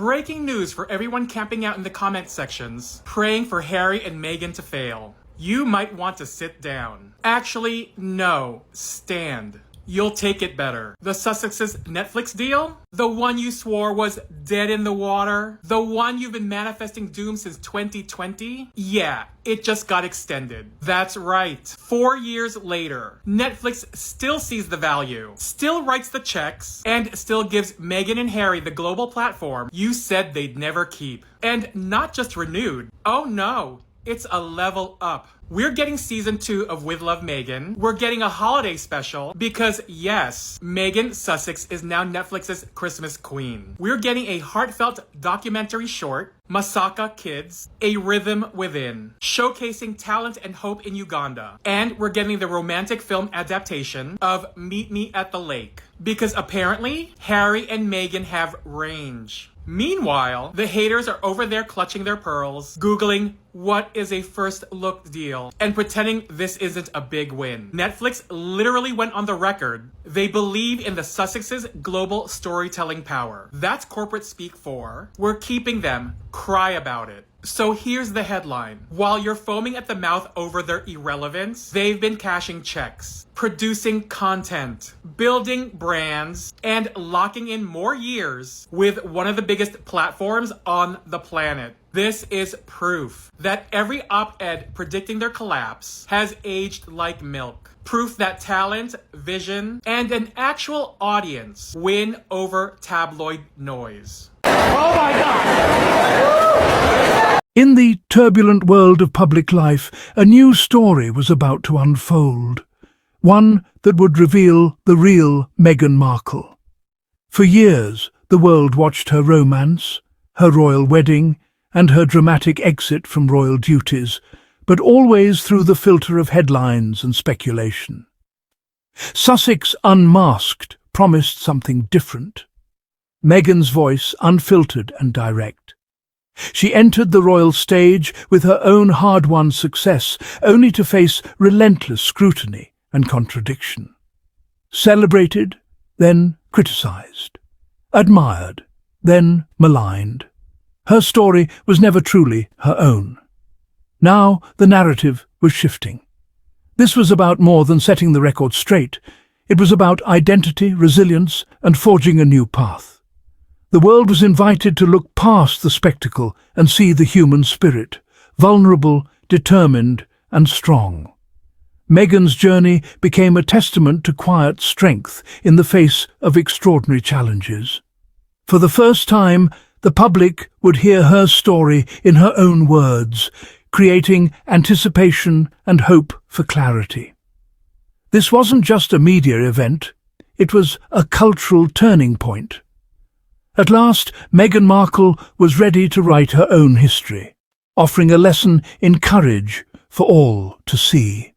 Breaking news for everyone camping out in the comment sections, praying for Harry and Meghan to fail. You might want to sit down. Actually, no, stand. You'll take it better. The Sussex's Netflix deal? The one you swore was dead in the water? The one you've been manifesting doom since 2020? Yeah, it just got extended. That's right. 4 years later, Netflix still sees the value, still writes the checks, and still gives Meghan and Harry the global platform you said they'd never keep. And not just renewed. Oh no, it's a level up. We're getting season 2 of With Love Meghan. We're getting a holiday special because yes, Meghan Sussex is now Netflix's Christmas queen. We're getting a heartfelt documentary short, Masaka Kids, A Rhythm Within, showcasing talent and hope in Uganda. And we're getting the romantic film adaptation of Meet Me at the Lake. Because apparently, Harry and Meghan have range. Meanwhile, the haters are over there clutching their pearls, Googling what is a first look deal, and pretending this isn't a big win. Netflix literally went on the record. They believe in the Sussex's global storytelling power. That's corporate speak for, we're keeping them, cry about it. So here's the headline. While you're foaming at the mouth over their irrelevance, they've been cashing checks, producing content, building brands, and locking in more years with one of the biggest platforms on the planet. This is proof that every op-ed predicting their collapse has aged like milk. Proof that talent, vision, and an actual audience win over tabloid noise. Oh my God! In the turbulent world of public life, a new story was about to unfold. One that would reveal the real Meghan Markle. For years, the world watched her romance, her royal wedding, and her dramatic exit from royal duties, but always through the filter of headlines and speculation. Sussex Unmasked promised something different. Meghan's voice unfiltered and direct. She entered the royal stage with her own hard-won success, only to face relentless scrutiny and contradiction. Celebrated, then criticized. Admired, then maligned. Her story was never truly her own. Now the narrative was shifting. This was about more than setting the record straight. It was about identity, resilience, and forging a new path. The world was invited to look past the spectacle and see the human spirit, vulnerable, determined, and strong. Meghan's journey became a testament to quiet strength in the face of extraordinary challenges. For the first time, the public would hear her story in her own words, creating anticipation and hope for clarity. This wasn't just a media event, it was a cultural turning point. At last, Meghan Markle was ready to write her own history, offering a lesson in courage for all to see.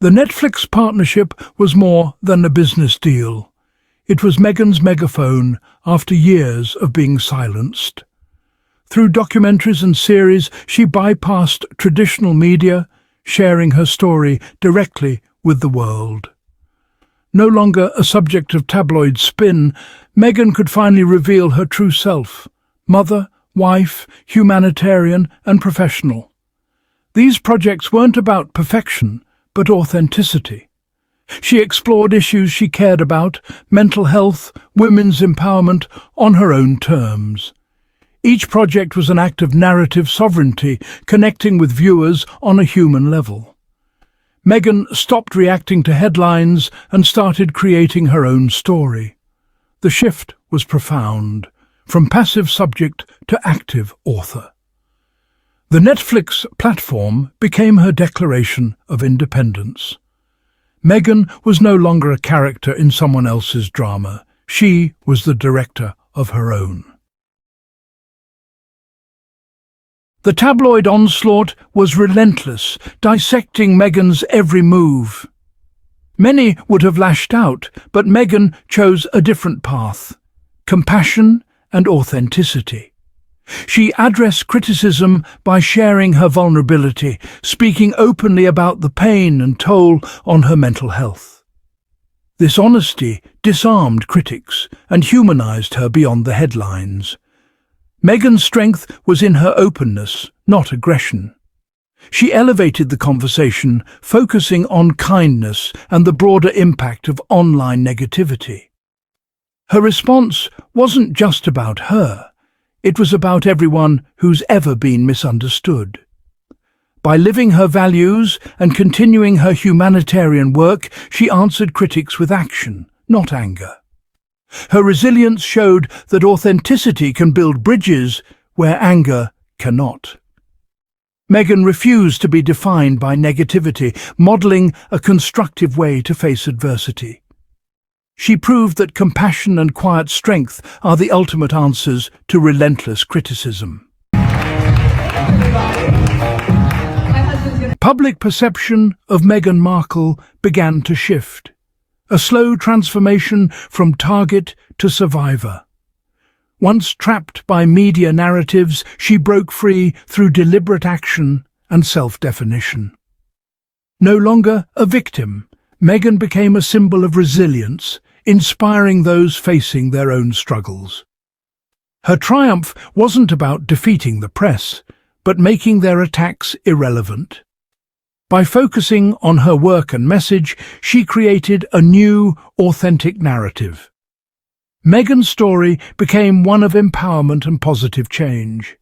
The Netflix partnership was more than a business deal. It was Meghan's megaphone after years of being silenced. Through documentaries and series, she bypassed traditional media, sharing her story directly with the world. No longer a subject of tabloid spin, Meghan could finally reveal her true self: mother, wife, humanitarian, and professional. These projects weren't about perfection, but authenticity. She explored issues she cared about, mental health, women's empowerment, on her own terms. Each project was an act of narrative sovereignty, connecting with viewers on a human level. Meghan stopped reacting to headlines and started creating her own story. The shift was profound, from passive subject to active author. The Netflix platform became her declaration of independence. Meghan was no longer a character in someone else's drama. She was the director of her own. The tabloid onslaught was relentless, dissecting Meghan's every move. Many would have lashed out, but Meghan chose a different path: compassion and authenticity. She addressed criticism by sharing her vulnerability, speaking openly about the pain and toll on her mental health. This honesty disarmed critics and humanized her beyond the headlines. Meghan's strength was in her openness, not aggression. She elevated the conversation, focusing on kindness and the broader impact of online negativity. Her response wasn't just about her. It was about everyone who's ever been misunderstood. By living her values and continuing her humanitarian work, she answered critics with action, not anger. Her resilience showed that authenticity can build bridges where anger cannot. Meghan refused to be defined by negativity, modeling a constructive way to face adversity. She proved that compassion and quiet strength are the ultimate answers to relentless criticism. Public perception of Meghan Markle began to shift, a slow transformation from target to survivor. Once trapped by media narratives, she broke free through deliberate action and self-definition. No longer a victim, Meghan became a symbol of resilience, inspiring those facing their own struggles. Her triumph wasn't about defeating the press, but making their attacks irrelevant. By focusing on her work and message, she created a new, authentic narrative. Meghan's story became one of empowerment and positive change.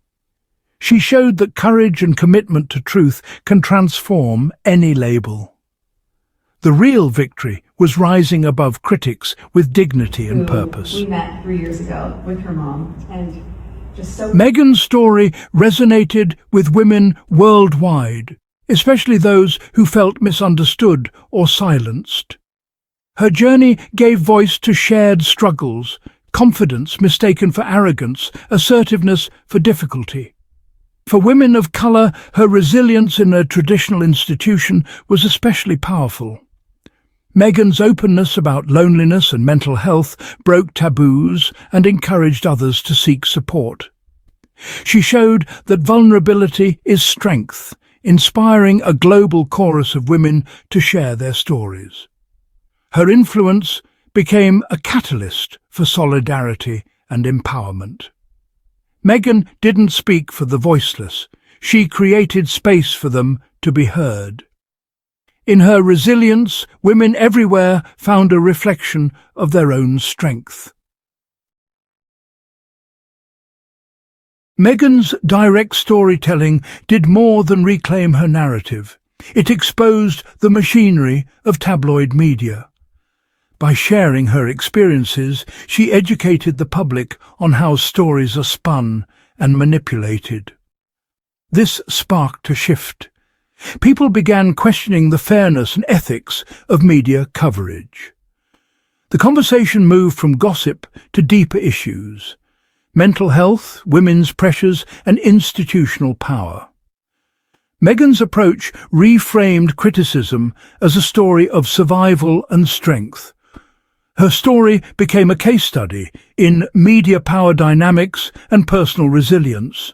She showed that courage and commitment to truth can transform any label. The real victory was rising above critics with dignity and purpose. We met 3 years ago with her mom, and just so... Meghan's story resonated with women worldwide, especially those who felt misunderstood or silenced. Her journey gave voice to shared struggles, confidence mistaken for arrogance, assertiveness for difficulty. For women of colour, her resilience in a traditional institution was especially powerful. Meghan's openness about loneliness and mental health broke taboos and encouraged others to seek support. She showed that vulnerability is strength, inspiring a global chorus of women to share their stories. Her influence became a catalyst for solidarity and empowerment. Meghan didn't speak for the voiceless. She created space for them to be heard. In her resilience, women everywhere found a reflection of their own strength. Meghan's direct storytelling did more than reclaim her narrative. It exposed the machinery of tabloid media. By sharing her experiences, she educated the public on how stories are spun and manipulated. This sparked a shift. People began questioning the fairness and ethics of media coverage. The conversation moved from gossip to deeper issues: mental health, women's pressures, and institutional power. Meghan's approach reframed criticism as a story of survival and strength. Her story became a case study in media power dynamics and personal resilience.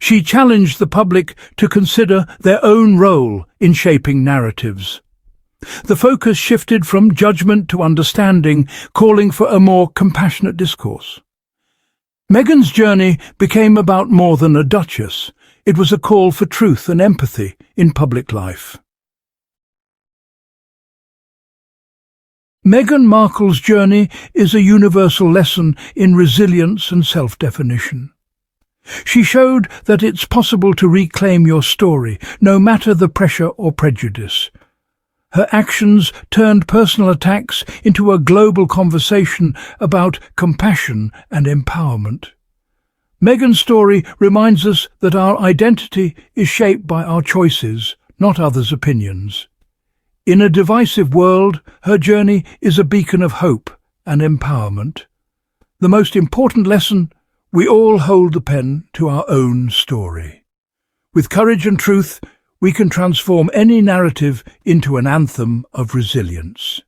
She challenged the public to consider their own role in shaping narratives. The focus shifted from judgment to understanding, calling for a more compassionate discourse. Meghan's journey became about more than a duchess. It was a call for truth and empathy in public life. Meghan Markle's journey is a universal lesson in resilience and self-definition. She showed that it's possible to reclaim your story, no matter the pressure or prejudice. Her actions turned personal attacks into a global conversation about compassion and empowerment. Meghan's story reminds us that our identity is shaped by our choices, not others' opinions. In a divisive world, her journey is a beacon of hope and empowerment. The most important lesson: we all hold the pen to our own story. With courage and truth, we can transform any narrative into an anthem of resilience.